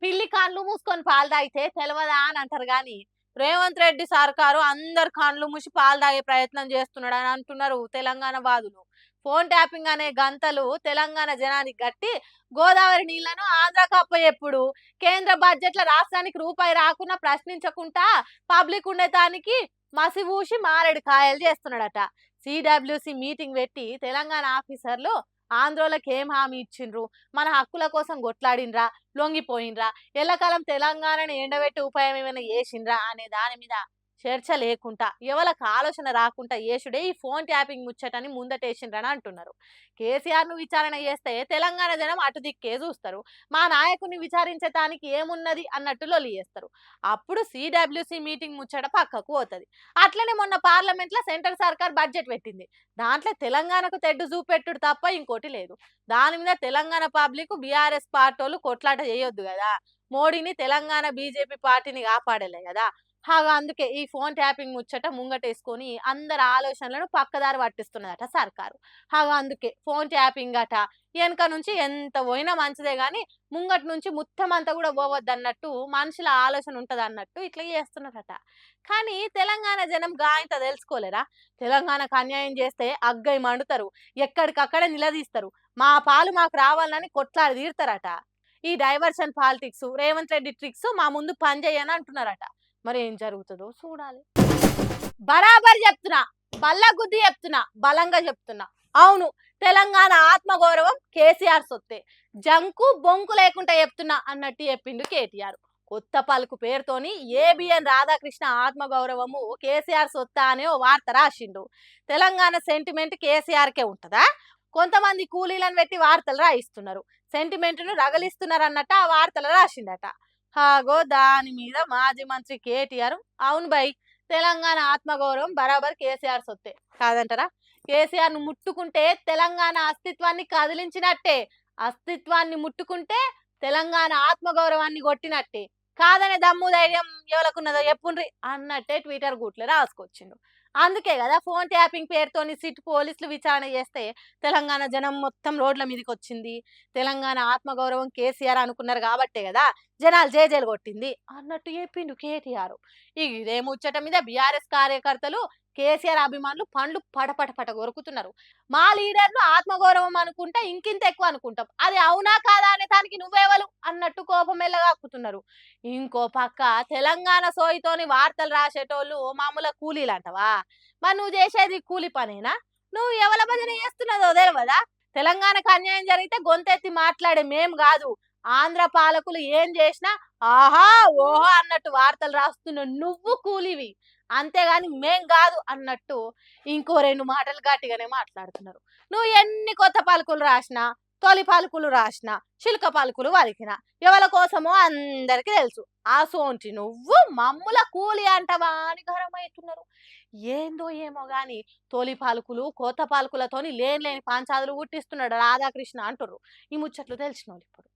పిల్లి కాళ్ళు మూసుకొని పాలు తాగితే తెలవదా అని అంటారు గాని రేవంత్ రెడ్డి సర్కారు అందరు కాళ్ళు మూసి పాలు తాగే ప్రయత్నం చేస్తున్నాడు అని అంటున్నారు తెలంగాణ వాదులు. ఫోన్ ట్యాపింగ్ అనే గంతలు తెలంగాణ జనానికి గట్టి గోదావరి నీళ్లను ఆంధ్రాకు అప్పచెప్పుడు కేంద్ర బడ్జెట్ల రాష్ట్రానికి రూపాయి రాకున్నా ప్రశ్నించకుండా పబ్లిక్ ఉండేదానికి మసిబూసి మారేడు కాయలు చేస్తున్నాడట. సిడబ్ల్యూసి మీటింగ్ పెట్టి తెలంగాణ ఆఫీసర్లు ఆంధ్రోలకు ఏం హామీ ఇచ్చిండ్రు, మన హక్కుల కోసం కొట్లాడినరా, లొంగిపోయినరా, ఎల్లకాలం తెలంగాణను ఎండబెట్టి ఉపాయం ఏమైనా చేసిండ్రా అనే దాని మీద చర్చ లేకుండా ఎవరికి ఆలోచన రాకుండా యేసుడే ఈ ఫోన్ ట్యాపింగ్ ముచ్చటని ముందటేసిండ్రని అంటున్నారు. కేసీఆర్ను విచారణ చేస్తే తెలంగాణ జనం అటు దిక్కే చూస్తారు, మా నాయకుని విచారించటానికి ఏమున్నది అన్నట్టు లొలి చేస్తారు. అప్పుడు సిడబ్ల్యూసి మీటింగ్ ముచ్చట పక్కకు పోతుంది. అట్లనే మొన్న పార్లమెంట్లో సెంట్రల్ సర్కార్ బడ్జెట్ పెట్టింది. దాంట్లో తెలంగాణకు తెడ్డు చూపెట్టుడు తప్ప ఇంకోటి లేదు. దాని మీద తెలంగాణ పబ్లిక్ బీఆర్ఎస్ పార్టీలు కొట్లాట చేయొద్దు కదా, మోడీని తెలంగాణ బీజేపీ పార్టీని కాపాడలే కదా. అందుకే ఈ ఫోన్ ట్యాపింగ్ ముచ్చట ముంగటేసుకొని అందరి ఆలోచనలను పక్కదారి పట్టిస్తున్నదట సర్కారు. అందుకే ఫోన్ ట్యాపింగ్ అట వెనక నుంచి ఎంత పోయినా మంచిదే కానీ ముంగటి నుంచి మొత్తం అంతా కూడా పోవద్దు అన్నట్టు మనుషుల ఆలోచన ఉంటుంది అన్నట్టు ఇట్లా చేస్తున్నారట. కానీ తెలంగాణ జనం ఇంత తెలుసుకోలేరా? తెలంగాణకు అన్యాయం చేస్తే అగ్గై మండుతారు, ఎక్కడికక్కడ నిలదీస్తారు, మా పాలు మాకు రావాలని కొట్లాడి తీరుతారట. ఈ diversion politics Revanth Reddy tricks మా ముందు పనిచేయని అంటున్నారట. మరి ఏం జరుగుతుందో చూడాలి. బరాబర్ చెప్తున్నా, బల్ల గుద్ది చెప్తున్నా, బలంగా చెప్తున్నా. అవును, తెలంగాణ ఆత్మగౌరవం కేసీఆర్ సొత్తే, జంకు బొంకు లేకుండా చెప్తున్నా అన్నట్టు చెప్పిండు కేటీఆర్. కొత్త పలుకు పేరుతోని ఏబిఎన్ రాధాకృష్ణ ఆత్మగౌరవము కేసీఆర్ సొత్తా అనే ఓ వార్త రాసిండు. తెలంగాణ సెంటిమెంట్ కేసీఆర్కే ఉంటుందా? కొంతమంది కూలీలను పెట్టి వార్తలు రాయిస్తున్నారు, సెంటిమెంట్ను రగలిస్తున్నారు అన్నట్టు ఆ వార్తలు రాసిండట. దాని మీద మాజీ మంత్రి కేటీఆర్ అవును బై, తెలంగాణ ఆత్మగౌరవం బరాబర్ కేసీఆర్ సొత్తే కాదంటారా? కేసీఆర్ ను ముట్టుకుంటే తెలంగాణ అస్తిత్వాన్ని కదిలించినట్టే, అస్తిత్వాన్ని ముట్టుకుంటే తెలంగాణ ఆత్మగౌరవాన్ని కొట్టినట్టే. కాదనే దమ్ము ధైర్యం ఎవరికున్నదో చెప్పుండ్రి అన్నట్టే ట్విట్టర్ గూట్లో రాసుకొచ్చిండు. అందుకే కదా ఫోన్ ట్యాపింగ్ పేరుతోని సిట్ పోలీసులు విచారణ చేస్తే తెలంగాణ జనం మొత్తం రోడ్ల మీదకి వచ్చింది. తెలంగాణ ఆత్మగౌరవం కేసీఆర్ అనుకున్నారు కాబట్టే కదా జనాలు జేజేలు కొట్టింది అన్నట్టు చెప్పిండు కేటీఆర్. ఇదే ముచ్చట మీద బీఆర్ఎస్ కార్యకర్తలు కేసీఆర్ అభిమానులు పండ్లు పటపట కొరుకుతున్నారు. మా లీడర్ను ఆత్మగౌరవం అనుకుంటే ఇంకింత ఎక్కువ అనుకుంటాం, అది అవునా కాదా అనే దానికి నువ్వేవలు అన్నట్టు కోపం ఎల్లగాక్కుతున్నారు. ఇంకో పక్క తెలంగాణ సోయితోని వార్తలు రాసేటోళ్ళు మామూలు కూలీలు అంటవా? మరి నువ్వు చేసేది కూలి పనేనా? నువ్వు ఎవల భజన చేస్తున్నదో తెలియదా? తెలంగాణకు అన్యాయం జరిగితే గొంతెత్తి మాట్లాడే మేం కాదు, ఆంధ్ర పాలకులు ఏం చేసినా ఆహా ఓహో అన్నట్టు వార్తలు రాస్తున్న నువ్వు కూలివి, అంతేగాని మేం కాదు అన్నట్టు ఇంకో రెండు మాటలు గట్టిగానే మాట్లాడుతున్నారు. నువ్వు ఎన్ని కొత్త పలుకులు రాసినా, తొలి పలుకులు రాసినా, చిలుక పలుకులు వలికినా ఎవరి కోసమో అందరికీ తెలుసు. ఆ సోంటి నువ్వు మమ్ముల కూలి అంటవా అని గరమవుతున్నారు. ఏందో ఏమో గాని తొలి పాలకులు కొత్త పాలకులతోని లేని పాంచాదులు పుట్టిస్తున్నాడు రాధాకృష్ణ అంటుర్రు ఈ ముచ్చట్లు తెలిసిన వాళ్ళు ఇప్పుడు.